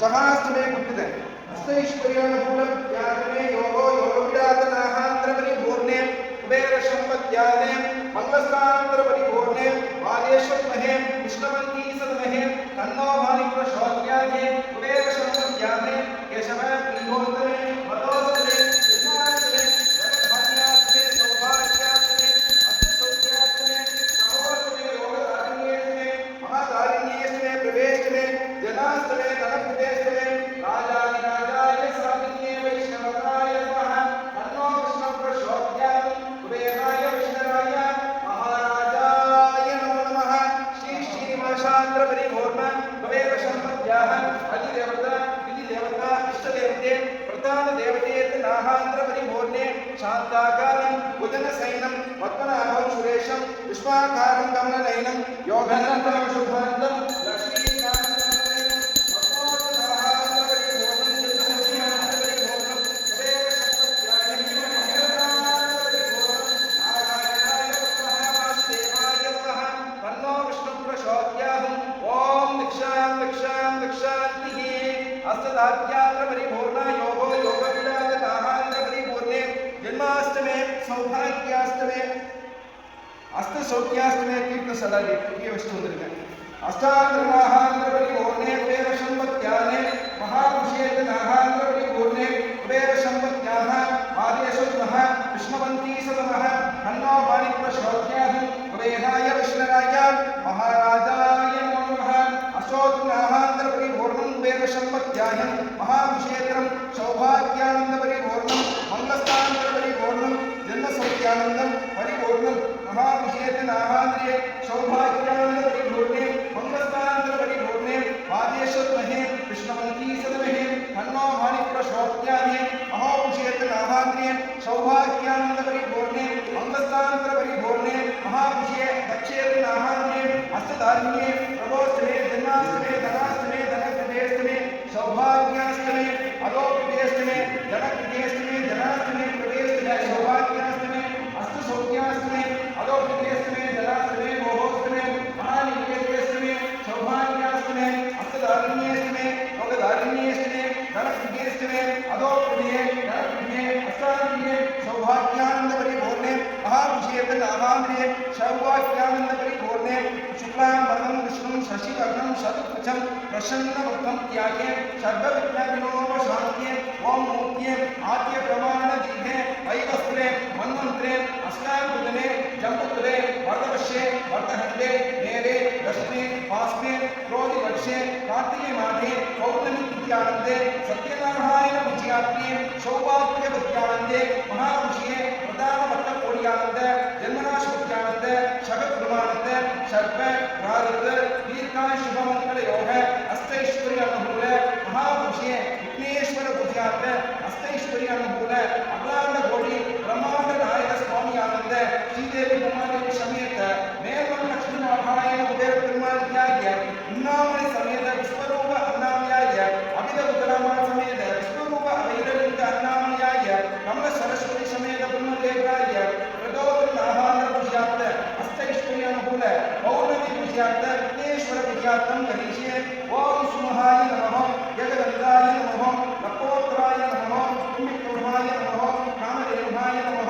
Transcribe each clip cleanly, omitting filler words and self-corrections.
ಶಹಾಷ್ಟಮೇ ಗುಪ್ಪಿದೆ ಅಷ್ಟೈಶ್ವರ್ಯಾನುಕೂಲಜ್ಞಾನಮೇ ಯೋಗೋ ಯೋಗವಿರಾತನಾಹಾಂತರಪರಿಪೂರ್ಣೆ ಕುಬೇರ ಸಂಪತ್ಯಾನೆ ಮಂಗಲಸ್ಥಾನಂತರಪರಿಪೂರ್ಣೆ ವಾದೇಶ್ವರಮಹೇ ವಿಷ್ಣುವಂತೀ ಸದಮಹೇ ತನ್ನೋ ಮಾನಿಪ್ರಶೋದ್ಯಾನೆ ಕುಬೇರ ಸಂಪತ್ಯಾನೆ ಕೇಶವ ಪ್ರಿಯೋತ್ತಮೆ ಮತೋಸ್ತಮೆ ಜನ್ಮಾಷ್ಟಮೆ ಧನಧಾನ್ಯಾಷ್ಟಮೆ ಸೌಭಾಗ್ಯಾಷ್ಟಮೆ ಅಷ್ಟಸೌಖ್ಯಾಷ್ಟಮೆ ಸಹೋಸ್ತಮೆ ಯೋಗಧಾರಿಣ್ಯೇಷ್ಟಮೆ ಮಹಾಧಾರಿಣ್ಯೇಷ್ಟಮೆ ಪ್ರವೇಶಮೆ ಜನಾಷ್ಟಮೆ ಧನಪ್ರದೇಶಮೆ ರಾಜಾಯ ಸಾಧಿನ್ಯೇ ವೈಷ್ಣವರಾಯ ನಮಃ ತನ್ನೋ ಕೃಷ್ಣ ಪ್ರಶೋದ್ಯಾಯ ಕುಬೇರಾಯ ವಿಷ್ಣುರಾಯ ಮಹಾರಾಜಾಯ ನಮೋ ನಮಃ ಶ್ರೀ ಶ್ರೀನಿವಾಸಾಂಧ್ರ ಪರಿಪೂರ್ಣ ಕುಬೇರ ಸಂಪತ್ಯಾಹ ಅಧಿದೇವತಾ ವಿಧಿದೇವತಾ ಇಷ್ಟದೇವತೆ ಪ್ರಧಾನ ದೇವತೆಯತ್ ನಾಹಾಂಧ್ರ ಪರಿಪೂರ್ಣೆ ಶಾಂತಾಕಾರಂ ಉದನಸೈನಂ ಪದ್ಮನಾಭಂ ಸುರೇಶಂ ವಿಶ್ವಾಕಾರಂ ಕಮಲನಯನಂ ಯೋಗನಂತಂ ಶುಭಾಂತಂ परिपूर्ण योगो योगविरातनाहांतरपरिपूर्णे जन्माष्टमे सौभाग्याष्टमे अष्ट सौख्याष्टमे तीर्थस्थळालि ಎಷ್ಟು ಬಂದಿದೆ अष्टांतरनाहांतरपरिपूर्णे कुबेर संपत्याने महापुरुषेतनाहांतरपरिपूर्णे कुबेर संपत्याः आदेशोत्तमः विष्णुवन्ती सदमः तन्नो माणिक्यशोध्याः कुबेराय विष्णुराय महाराजाय नमो नमः अष्टोत्तरनाहांतरपरिपूर्णं कुबेर संपत्याः महापुरुषेतरं सौभाग्यानन्दपरिपूर्णं मंगलस्थानपरिपूर्णं जन्मसौख्यानन्दं परिपूर्णं महापुरुषेतनाहांतरे सौभाग्यानन्दपरिपूर्णे मंगलस्थानपरिपूर्णे वादेश्वरमहे विष्णुवन्ती सदमहे तन्नो माणिक्यशोध्याय महापुरुषेतनाहांतरे सौभाग्यानन्दपरिपूर्णे मंगलस्थानपरिपूर्णे महापुरुषे दक्षेतनाहांतरे अष्टधान्ये प्रभोष्टमे जन्माष्टमे धनाष्टमे धनकृतेष्टमे सौभाग्याष्टमे अदोकृतेष्टमे धनकृतेष्टमे धनाष्टमे प्रवेष्टमे सौभाग्याष्टमे अष्टसौख्याष्टमे अदोकृतेष्टमे धनाष्टमे मोहोष्टमे महानिकेतेष्टमे सौभाग्याष्टमे अष्टधान्येष्टमे योगधारिण्येष्टमे धनकृतेष्टमे अदोकृते धनकृते अष्टाङ्गे सौभाग्यानन्दपरिपूर्णे महापुरुषेतनाहांतरे सौभाग्यानन्दपरिपूर्णे शुक्लांबरं विष्णुं शशिवर्णं शतकृतं प्रसन्नवक्त्रं त्यागे सर्वविघ्नविनाशान्त्ये ओं मूर्त्ये आद्य प्रमाण दीर्घे वैवस्त्रे मन्वन्त्रे अस्कांकुतले जम्बुतले वरदवर्षे वर्धहन्ते मेरे दशमे पास्मे क्रोधिवर्षे कार्तिके मासे पौर्णमी तिथ्यानन्दे सत्यनारायण पूज्यात्रे सौभाग्य विद्यानन्दे महापुरुषे प्रधानवट्टकोटियानन्द जन्मनाशोत्यानन्द शगत्प्रमानन्द सर्व प्रारब्ध दीर्घाय शुभमंगल योग अष्टैश्वर्य अनुकूल महापुरुषे विघ्नेश्वर पूज्यार्थ अष्टैश्वर्य अनुकूल अखिलांड कोटि ब्रह्मांड नायक स्वामी आनंद श्रीदेवी उमादेवी समेत मेलवन लक्ष्मी नारायण कुबेर पेरुमाळ्याय उन्नामणि समेत विश्वरूप अन्नामयाय अभिद उदरामण समेत विश्वरूप अभैरलिंग अन्नामयाय कमल सरस्वती समेत ब्रह्मदेवाय प्रदोत्र नाहांतर पूज्यार्थ अष्टैश्वर्य अनुकूल पौर्णमी पूज्यार्थ विघ्नेश्वर पूज्यार्थं करिष्ये ओम सुमहाय नमः जगदन्ताय नमः लकोत्तराय नमः कुम्भिकौर्माय नमः कामदेवाय नमः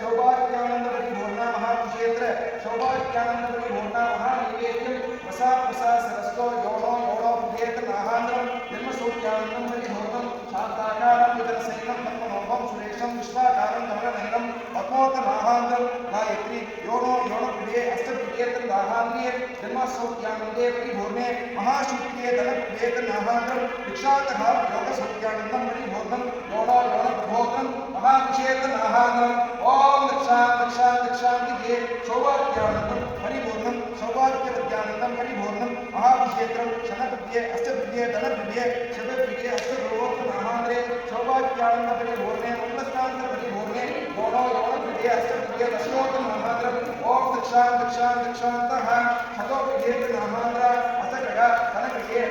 सौभाग्यानंद परिपूर्ण महाक्षेत्र महाविषेत्र सौभाग्यानंद परिपूर्णा महानिवेद्यं वसा वसा सरस्वो योनो योनो पुजेत नाहांद्रम जन्म सौख्यानंदं परिपूर्णं शांताकारं विदर्शनं पद्मनाभं सुरेशं विश्वाकारं कमलनयनं पद्मोत नाहांद्रम गायत्री योनो योनो पुजे अष्टपुजेत नाहांद्रिये जन्म सौख्यानंदे परिपूर्णे महाशुद्धे धनपुजेत नाहांद्रम दीक्षातः योग सौख्यानंदं परिपूर्णं योनो योनो प्रभोत्रं महाविषेत्र नाहांद्रम ओम दक्षांति सौभाग्यानंदं परिपूर्णं सौभाग्यवद्यानंदं परिपूर्णं महाविषेत्रं शनविद्ये अष्टविद्ये धनविद्ये शतविद्ये अष्टप्रभोत्र नाहांद्रे सौभाग्यानंद परिपूर्णे मंगलस्तांत्र परिपूर्णे योनो योनविद्ये अष्टविद्ये दशलोक नाहांद्रम ओम दक्षांतः शतोविद्ये नाहांद्र अष्टकगा धनविद्ये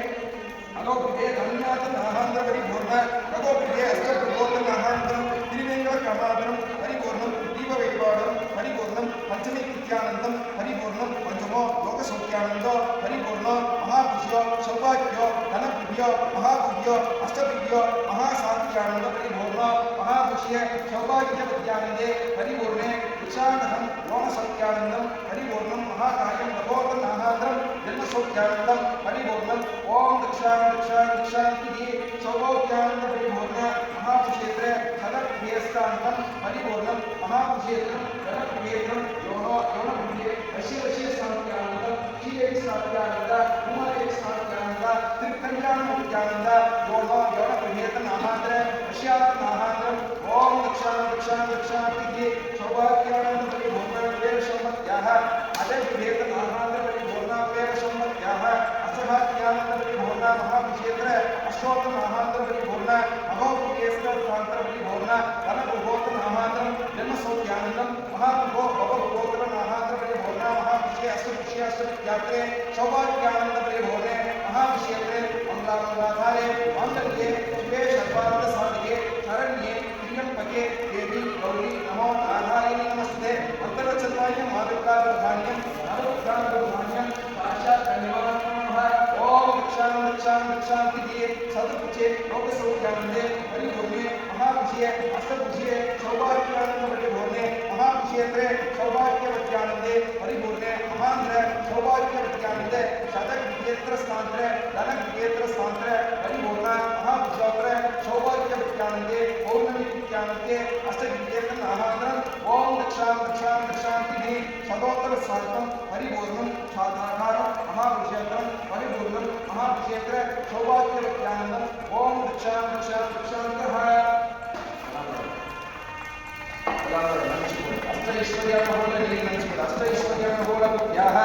अलोविद्ये धन्यात नाहांद्र परिपूर्ण रघोविद्ये अष्टप्रभोत्र नाहांद्रम त्रिवेंकट कमाधरम परिपूर्णं दीपवैवाडं परिपूर्णं पंचमी कृत्यानंदं परिपूर्णं पंचमो लोक सौख्यानंदो परिपूर्णो महापुष्यो सौभाग्यो धनपुष्यो महापुष्यो अष्टपुष्यो महासात्यानंद परिपूर्णो महापुष्ये सौभाग्यवद्यानंदे परिपूर्णे दीक्षांतहं लोक सौख्यानंदं परिपूर्णं महाकायं प्रबोधन नाहांद्रम जन्म सौख्यानंदं परिपूर्णं ओम दक्षांति सौभाग्यानंद परिपूर्ण महापुष्येत्रे धनप्रियस्तांतं परिपूर्णं महापुष्येत्रं धनप्रियेत्रं योनो योनपुष्ये वशी सात्यानंदं शीले सात्यानंद कुमारे सात्यानंद त्रिकल्याणमुख्यानंद योनो योनपुष्येत नाहांद्र वश्यात नाहांद्रम ओम दक्षांति सौभाग्यानंद परिपूर्ण वेद सम्पत्याः अजय विभेद नाहांद्र परिपूर्ण वेद सम्पत्याः असभाग्यानंद परिपूर्ण महाविषेत्र अशोक नाहांद्र परिपूर्ण अभोपुकेश्वर प्रांत परिपूर्ण धनप्रभोत्र नाहांद्रम जन्म सौख्यानंदम महाप्रभो भवभोत्र नाहांद्र परिपूर्ण महाविषय अष्टविद्यात्रे सौभाग्यानंद परिपूर्णे महाविषेत्रे मंगलाधारे मांगल्ये शिवे सर्वार्थ साधिके शरण्ये त्र्यंबके देवी गौरी नमो नारायणी नमस्ते अंतरचत्वाय मातृका प्रधान्यं नवोत्थान प्रधान्यं साक्षात् धन्यवाद ओम दक्षांति सदपुचे लोक सौख्यानंदे परिपूर्णे महाविषये अष्टपुष्ये सौभाग्यानंद परिपूर्णे महाविषेत्रे सौभाग्यवद्यानंदे परिपूर्णे महांद्र सौभाग्यवद्यानंदे शतविद्येत्र स्थांत्रे धनविद्येत्र स्थांत्रे परिपूर्ण महाविषोत्र सौभाग्यवद्यानंदे पौर्णमी विद्यानंदे अष्टविद्येत्र नाहांद्रम ओम दक्षांति सदोत्तर स्थांतं परिपूर्णं शाखाकारं महाविषेत्रं परिपूर्णं महाविषेत्र सौभाग्यवद्यानंदं ओम दक्षांतः अष्टैश्वर्यमहोलभ्याः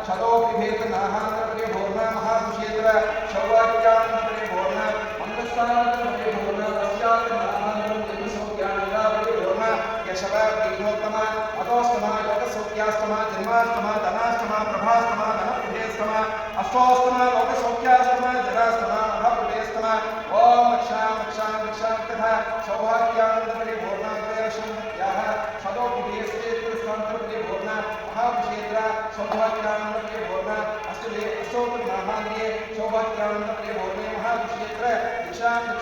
शतोभिभेद नाहांद्र परिपूर्ण महाविषेत्र सौभाग्यानंद परिपूर्ण मंगलस्थानंद परिपूर्ण वश्यात नाहांद्रम जन्म सौख्यानंद परिपूर्ण केशव दीनोत्तम अतोस्तम लोक सौख्यास्तम जन्मास्तम धनास्तम प्रभास्तम धनपुजेस्तम अष्टोस्तम लोक सौख्यास्तम जरास्तम महापुजेस्तम ओम दक्षांतः सौभाग्यानंद परिपूर्ण वेदसम्पत्याः शतोभिभेद स्थांत्र परिपूर्ण महाविषेत्र सौभाग्यानंद परिपूर्ण अष्टोत्तर नाहांद्रिये सौभाग्यानंद परिपूर्णे महाविषेत्र दीक्षांति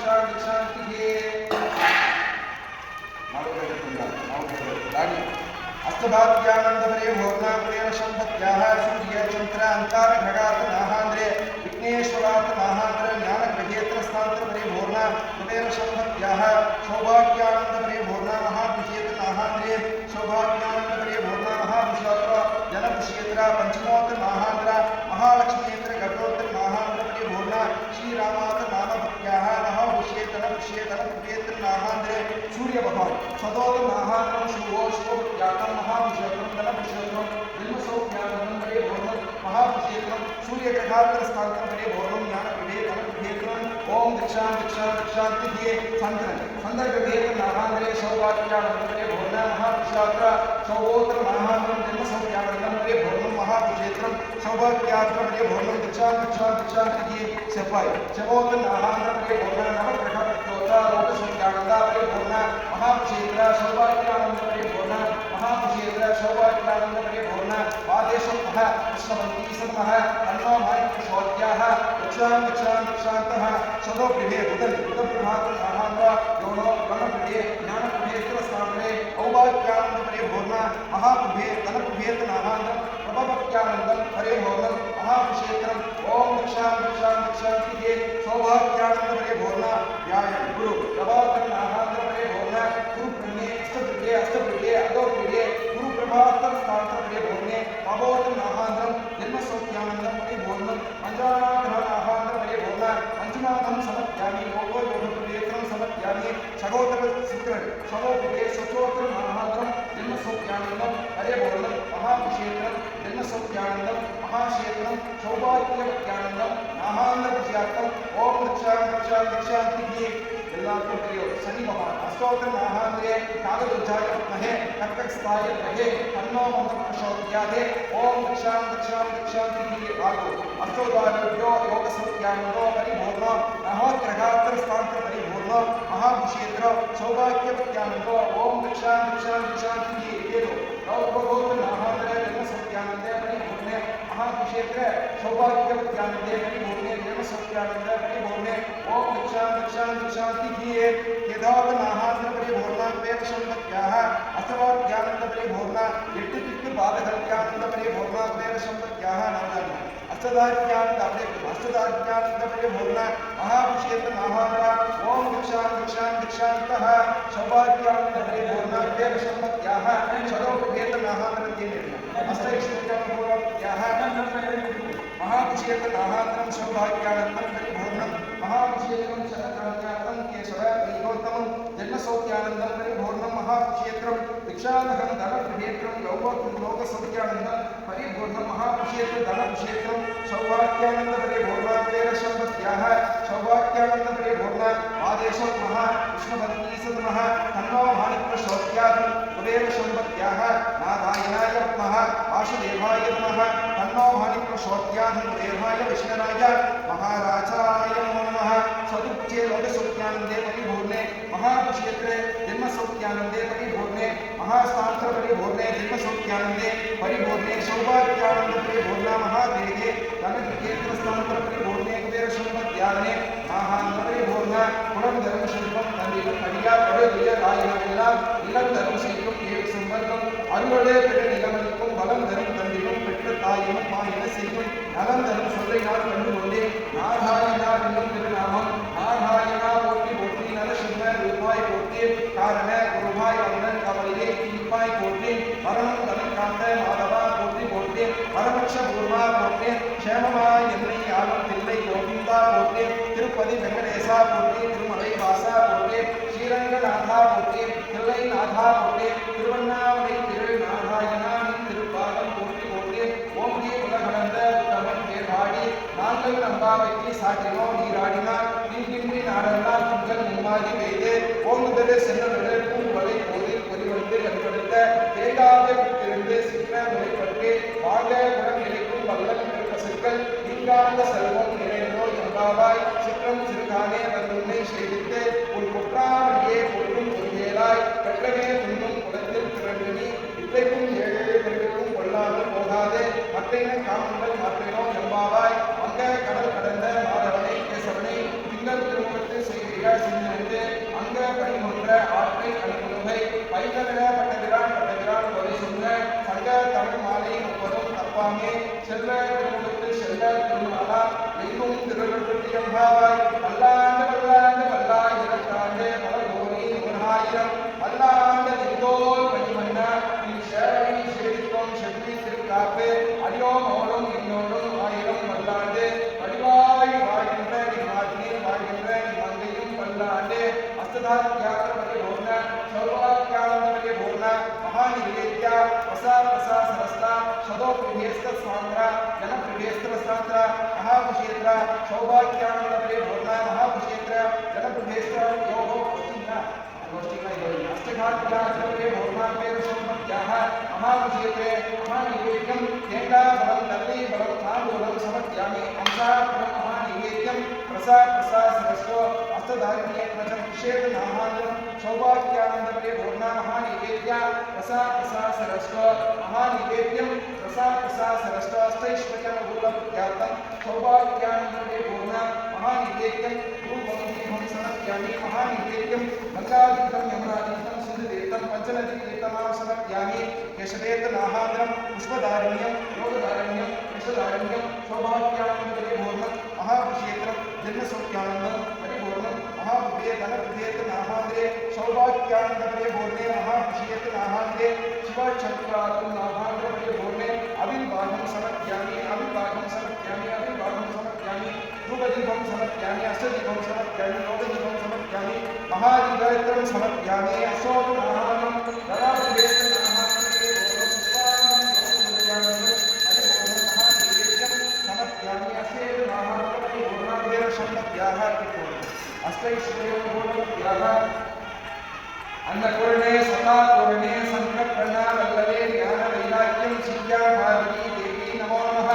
अष्टभाग्यानंद परिपूर्ण वेद सम्पत्याः सूर्य चंद्र अंकार घटात नाहांद्रे विघ्नेश्वरात नाहांद्र ज्ञान ग्रहेत्र स्थांत्र परिपूर्ण वेद सम्पत्याः सौभाग्यानंद परिपूर्ण महाविषेत्र नाहांद्रे सौभाग्यानंद परिपूर्ण महाविषेत्र जनविषेत्र पंचमोत्तर नाहांद्र महालक्ष्मीत्र गभोत्र नाहांद्र परिपूर्ण श्रीरामात नामभक्त्याः महाविषेत्र धनपुजेत्र नाहांद्रे सूर्य भगवान सदोत्तर नाहांद्रम शुभोष्टोत्यागम महाविषेत्रम धनविषेत्रम जन्म सौख्यानंदम परिपूर्ण महाविषेत्रम सूर्य ग्रहांतर स्थांतर परिपूर्णम ज्ञान विवेक धनविवेकम ओम दक्षांति संदर्भेत्र नाहांद्रे सौभाग्यानंद परिपूर्ण महाविषेत्र सौभोत्र नाहांद्रम जन्म सौख्यानंदम परिपूर्ण महाविषेत्रम सौभाग्यात्र परिपूर्ण दक्षांति सेपाई शवोत्र नाहांद्र परिपूर्ण नवग्रह लोक सौख्यानंद परिपूर्ण महाविषेत्र सौभाग्यानंद परिपूर्ण महाक्षेत्र सौभाग्यानंद परिपूर्ण वादेशोत्तः कृष्णवन्ती सन्मः तन्नो माणिक्यशोद्याः दक्षान्तः सदोप्रिये बुधप्रभातमहान्व योनो ब्रह्मप्रिये ज्ञानप्रिये स्थिरस्थाने औभाग्यानंद परिपूर्ण महाप्रिये धनप्रिये नाहान्वं प्रभवत्यानंदं परिपूर्णं महाक्षेत्रम् ओम दक्षान्तिके सौभाग्यानंद परिपूर्ण व्याय गुरु प्रभाकर नाहान्व परिपूर्ण गुरु प्रणये अष्टप्रिये अदोप्रिये गुरु प्रभाकर स्थात्र परिपूर्ण अबोध नाहान्वं जन्मसौख्यानंदं परिपूर्ण पंचानाथ नाहान्व परिपूर्ण पंचनाथं समर्पयामि योगो योगप्रियेत्रं समर्पयामि सगोत्र शुक्र सगोप्रिये सचोत्र नाहान्वं जन्मसौख्यानंदं परिपूर्ण महाक्षेत्रं जन्मसौख्यानंदं महाक्षेत्रं सौभाग्यवत्यानंदं नाहान्वं ओम दक्षान्तिके எல்லாருக்கும் தெரியும் சனி பகவான் அஷ்டோத்திர மகாந்திரே காகதுஜாய மகே கர்க்கஸ்தாய மகே தன்னோ மந்திர பிரசோத்யாதே ஓம் தக்ஷாந்திகி ராகு அஷ்டோதாரோ யோக சௌக்கியானந்தோ பரிபூர்ணோ நகோத்ரகாத்திர ஸ்தாந்திர பரிபூர்ணோ மகாபிஷேத்ர சௌபாக்கியவத்யானந்தோ ஓம் தக்ஷாந்திகி ஏதோ ரௌபகோத் மகாந்திர ஜன்ம சௌக்கியானந்தே பரிபூர்ணே महाक्षेत्र सौभाग्यवत्यानंदे परिपूर्णे जन्म सौख्यानंद परिपूर्णे ओम दक्षान्तिके यदाव नाहान्व परिपूर्ण वेद संपत्त्याः अष्टवाक्यानंद परिपूर्ण एट्टुतिक्क बाधकल्यानंद परिपूर्ण वेद संपत्त्याः नामदान अष्टदाज्ञानंद परिपूर्ण महाक्षेत्र नाहान्व ओम दक्षान्तः सौभाग्यानंद परिपूर्ण वेद संपत्त्याः सदोपवेद नाहान्व अष्टैश्वर्याः महाक्षेत्र नाहान्वं सौभाग्यानंदं परिपूर्णं महाक्षेत्रं शरणाज्ञातं केशव वैगौतमं जन्मसौख्यानंदं परिपूर्णं महाक्षेत्रं दीक्षानहं धनक्षेत्रं लोकसौख्यानंदं परिपूर्णं महाक्षेत्र धनक्षेत्रं सौभाग्यानंद परिपूर्णं वेदसंपत्त्याः सौभाग्यानंद परिपूर्णं आदेशोत्तमः कृष्णवन्ती सन्मः तन्नो माणिक्यशोद्यात् कुबेरसंपत्त्याः नारायणाय नमः वासुदेवाय नमः तन्नो माणिक्यशोद्यात् कुबेराय विष्णुराय महाराजाय नमः सदुच्चे लोकसौख्यानंदे परिपूर्णे महाक्षेत्रे जन्मसौख्यानंदे परिपूर्णे महास्थात्र परिपूर्णे जन्मसौख्यानंदे परिपूर्णे सौभाग्यानंद परिपूर्ण महादेवे धनक्षेत्रस्थात्र परिपूर्णे कुबेरसंपत्त्याने महान्व परिपूर्ण पुरंदरं शिल्पं तंदिलं अडिया पड़ुदिय रायनमेल्लाम इलम धर्म செய்யும் ஏழு சம்பந்தம் அருளே பெற்ற நிலமளிக்கும் வளம் தரும் தந்திலும் பெற்ற தாயும் மாயின செய்யும் நலம் தரும் சொல்லை நான் கண்டு கொண்டேன் நாராயணா என்னும் திருநாமம் நாராயணா போற்றி போற்றி நரசிம்ம ரூபாய் போற்றி காரண குருபாய் வந்தன் கவலையே தீப்பாய் போற்றி மரணம் தனம் காத்த மாதவா போற்றி போற்றி பரமக்ஷ பூர்வா போற்றி க்ஷேமமாய் என்னை ஆளும் தில்லை கோவிந்தா போற்றி திருப்பதி வெங்கடேசா போற்றி திருமலை வாசா போற்றி ஸ்ரீரங்கநாதா போற்றி தில்லை நாதா போற்றி திருவண்ணாமலை திரு நாராயணாவின் திருப்பாதம் போற்றி போற்றி ஓம்ஜி உலகளந்த உத்தமன் பேர்வாடி நாங்கள் நம்பாவைக்கு சாற்றினோம் நீராடினார் நீங்கின்றி நாடெல்லாம் திங்கள் மும்மாதி பெய்து ஓங்குதரு சென்னவிட பூங்குவலை போதில் பொறிவந்து வழிபடுத்த தேங்காவை விட்டிருந்து சிற்ற முறைப்பட்டு வாங்க குடம் நிலைக்கும் வல்லல் பசுக்கள் நீங்காத செல்வம் நிறைந்தோ எம்பாவாய் சிற்றம் சிறுகானே தன்னுன்னை செய்தித்து உன் குற்றாமையே பொருளும் பொறியேலாய் பெற்றவே துண்ணும் குளத்தில் திரண்டு இத்தைக்கும் ஏழே பெருக்கும் கொள்ளாமல் போகாது மற்றைன காமங்கள் மாற்றினோம் எம்பாவாய் அங்க கடல் கடந்த மாதவனை கேசவனை திங்கள் திருமுகத்து செய்திகள் சிந்திருந்து அங்க பணிமன்ற ஆற்றை அணுகுமுகை பைத்தவிட பட்டதிரான் கொலை சொன்ன சங்க தமிழ் மாலை முப்பதும் தப்பாமே செல்வ திருமுகத்து செல்ல திருநாளா எங்கும் திருவள்ளுவட்டி எம்பாவாய் வல்லாண்டு இரண்டாண்டு பல கோடி 1000 வல்லாண்டு நின்றோர் பணிமன்னா நீ சேவை சேவித்தோம் செல்வி திருக்காப்பு அடியோ மௌனம் என்னோடும் 1000 வல்லாண்டு வடிவாய் வாழ்கின்ற நீ வாழ்கின்ற நீ மங்கையும் வல்லாண்டு அஸ்ததாத்யாத்திர பரிபூர்ண சௌபாக்கியானந்த பரிபூர்ண மகாநிவேத்யா பிரசா சரஸ்தா சதோப்ரிவேஸ்த சாந்திர ஜனப்ரிவேஸ்த சாந்திர மகாபிஷேத்ர சௌபாக்கியானந்த பரிபூர்ண மகாபிஷேத்ர ஜனப்ரிவேஸ்த யோகோ अष्टघाट्यात्रे भौर्णात्मेव सम्पत्त्याः महाविषयते महानिवेद्यं तेङ्गाफलं नल्ली फलं ताम्बूलं समर्पयामि अंशाफलं महानिवेद्यं प्रसाद प्रसाद सरस्व अष्टधारिणी एकवचन निषेध नामांतरम सौभाग्यानंद परिपूर्णा महानिवेद्या प्रसाद प्रसाद सरस्व महानिवेद्यम प्रसाद प्रसाद सरस्व अष्टैश्वर्यानुकूलप्रत्यार्थं सौभाग्यानंद परिपूर्णा महानिवेद्यम रूपं दीपं समर्पयामि महानिवेद्यम गंगातीर्थं यमुनातीर्थं सिन्धुतीर्थं पंचनदीतीर्थं समर्पयामि केशवेतनाहांतरं पुष्पधारण्यं योगधारण्यं यशधारण्यं सौभाग्यानंद परिपूर्णं महापुरुषेत्रं जन्मसौख्यानंदं परिपूर्णं महापुरुषेतनपुरुषेतनाहांतरे सौभाग्यानंद परिपूर्णे महापुरुषेतनाहांतरे शिवचक्रात्मनाहांतरे परिपूर्णे अविर्भागं समर्पयामि अविर्भागं समर्पयामि अविर्भागं समर्पयामि धूपदीपं समर्पयामि अष्टदीपं समर्पयामि योगदीपं समर्पयामि महादीपं समर्पयामि अशोकनाहानं अन्नपूर्णे सतापूर्णे संकटप्रणा वल्लभे ज्ञानवैराग्यं शिव्या भारती देवी नमो नमः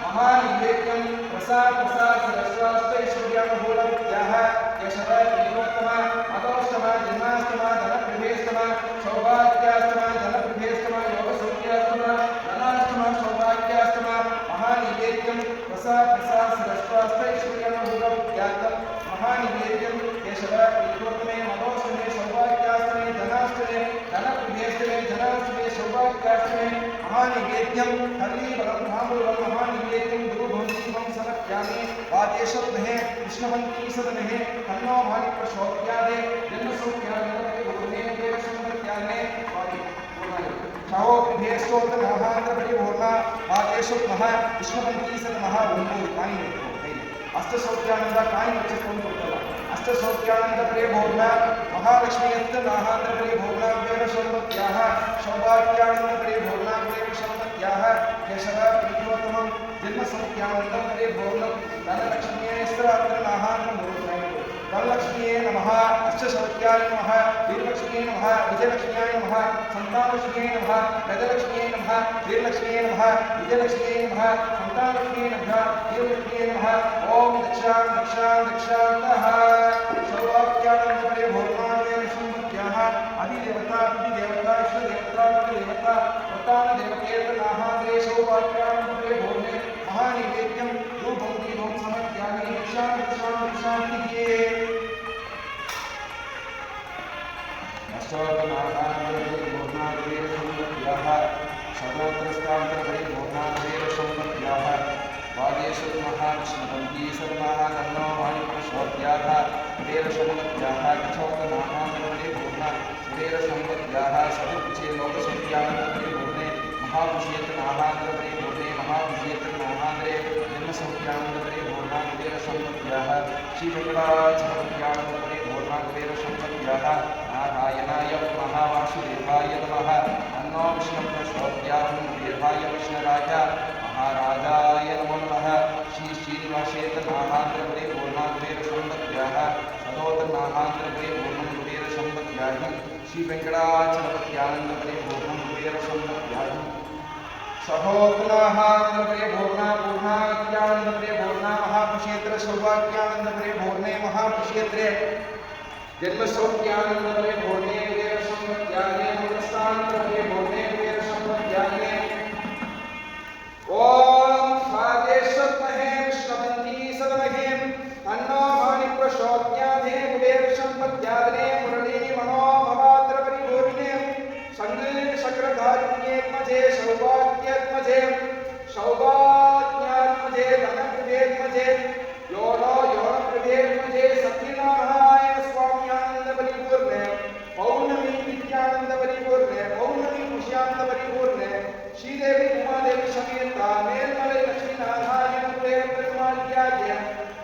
महानिवेद्यं प्रसाद प्रसाद सरस्वत्यैश्वर्यानुकूलविद्याः केशव प्रियोत्तमा अतोष्टमा जन्माष्टमा धनप्रभेष्टमा सौभाग्याष्टमा धनप्रभेष्टमा योगसौख्याष्टमा धनाष्टमा सौभाग्याष्टमा महानिवेद्यं प्रसाद प्रसाद सरस्वत्यैश्वर्यानुकूलविद्यार्थं महानिवेद्यं केशव प्रियोत्तमे मदोष्टमे सौभाग्याष्टमे धनाष्टमे धनप्रभेष्टमे धनाष्टमे सौभाग्याष्टमे महानिवेद्यं हरिबलं भामुलं महानिवेद्यं गुरुभं दीपं समर्पयामि वादेशोत्महे कृष्णवन्ती सदमहे तन्नो माणिक्यशोभ्यादे जन्मसौख्यादे गुरुने देवसंवर्त्यादे शाहो प्रिभेस्तोत्रमहांतर परिपूर्णा वादेशोत्मः कृष्णवन्ती सदमः उन्नूर कायि अष्टसौख्यानंद कायि वच्चकोंडुत्तला अष्टसौख्यानंद परिपूर्णा महालक्ष्मीयत्त नाहांतर परिपूर्णा देवसंवर्त्याः सौभाग्यानंद परिपूर्णा देवसंवर्त्याः केशव प्रियोत्तमं जन्मसौख्यानंद परिपूर्णं धनलक्ष्म्यै स्त्रात्रनाहानं मुरुगाय धनलक्ष्म्यै नमः अष्टसौख्याय नमः वीरलक्ष्म्यै नमः विजयलक्ष्म्यै नमः संतानलक्ष्म्यै नमः गजलक्ष्म्यै नमः वीरलक्ष्म्यै नमः विजयलक्ष्म्यै नमः संतानलक्ष्म्यै नमः वीरलक्ष्म्यै नमः ओम दक्षां दक्षां दक्षान्तः सौभाग्यानंद परिपूर्णाय संवत्याः अधिदेवता अधिदेवता इष्टदेवता कुलदेवता प्रधानदेवतेर्नाहांतरे सौभाग्यानंद परिपूर्णे महानिवेद्यं धूपं दीपं समर्पयामि दक्षां दक्षां दक्षान्तिके अष्टोत्तमाहांतरपरिपूर्णादेव सर्वोत्तरस्तान्तरपरिपूर्णादेव वादेशुर्महाविष्णुवन्ती सर्वाः तन्नो माणिक्यशोभ्याः कुबेरसंवत्याः कठोत्तमाहांतरपरिपूर्णा कुबेरसंवत्याः सदुच्चे लोकसौख्यानन्दपरिपूर्णे महापुरुषेतनाहांतरपरिपूर्णे महापुरुषेतनाहांतरे जन्मसौख्यानन्दपरिपूर्णा कुबेरसंवत्याः श्रीवेङ्कटाचलपत्यानन्दपरिपूर्णा कुबेरसंवत्याः नारायणाय महावासुदेवाय नमः अन्नो विष्णुप्रचोदयात् कुबेराय विष्णुराय महाराजाय नमो नमः श्री श्रीनिवासेतनाहांतरपरिपूर्णा कुबेरसंवत्याः सदोत्तरनाहांतरपरिपूर्णं कुबेरसंवत्याः श्रीवेङ्कटाचलपत्यानन्दपरिपूर्णं कुबेरसंवत्याः सहोत्तनाहांतरपरिपूर्णा पूर्णाज्ञानन्दपरिपूर्णा महापुरुषेत्र सौभाग्यानन्दपरिपूर्णे महापुरुषेत्रे जन्मसौख्यानन्दपरिपूर्णे कुबेरसंवत्याः मूलस्थानपरिपूर्णे कुबेरसंवत्याः ओम स्वादेशत्महे विष्णवन्ती सदमहे अन्नो माणिक्यशोभ्यादे कुबेरसंवत्यादे मुरली मनोभवात्र परिपूर्णे संगील शक्रधारिण्येत्मजे सौभाग्यत्मजे सौभाग्यात्मजे धनप्रभेत्मजे योनो योनप्रभेत्मजे सत्यनारायण स्वाम्यानंद परिपूर्णे पौर्णमी विद्यानंद परिपूर्णे पौर्णमी पुष्यानंद परिपूर्णे श्रीदेवी उमादेवी समेता मेलमலை लक्ष्मी नारायण कुबेर पेरुमाल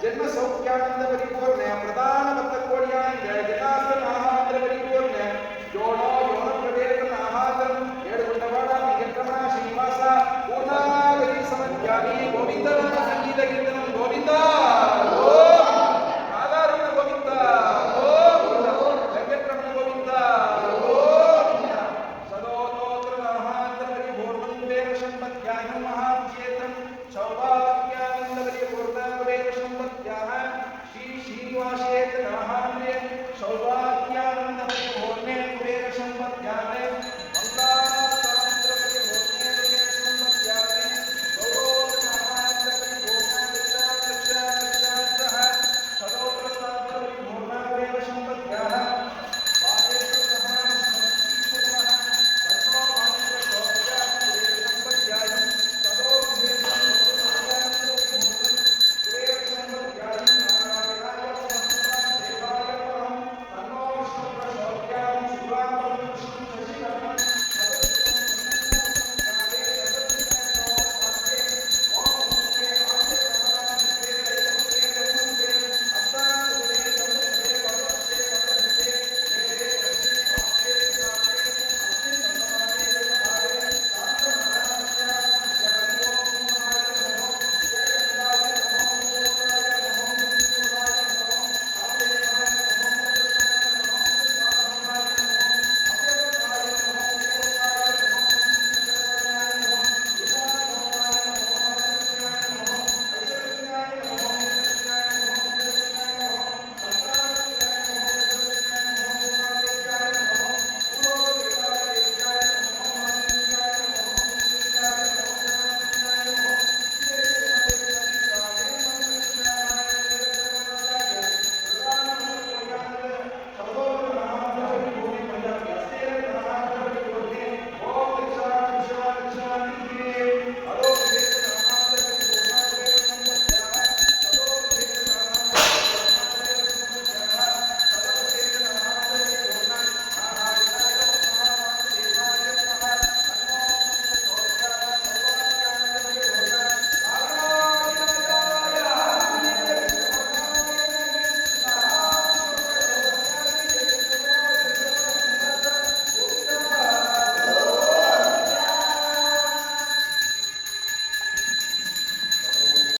जन्म सौख्यानंद परिपूर्णे प्रधान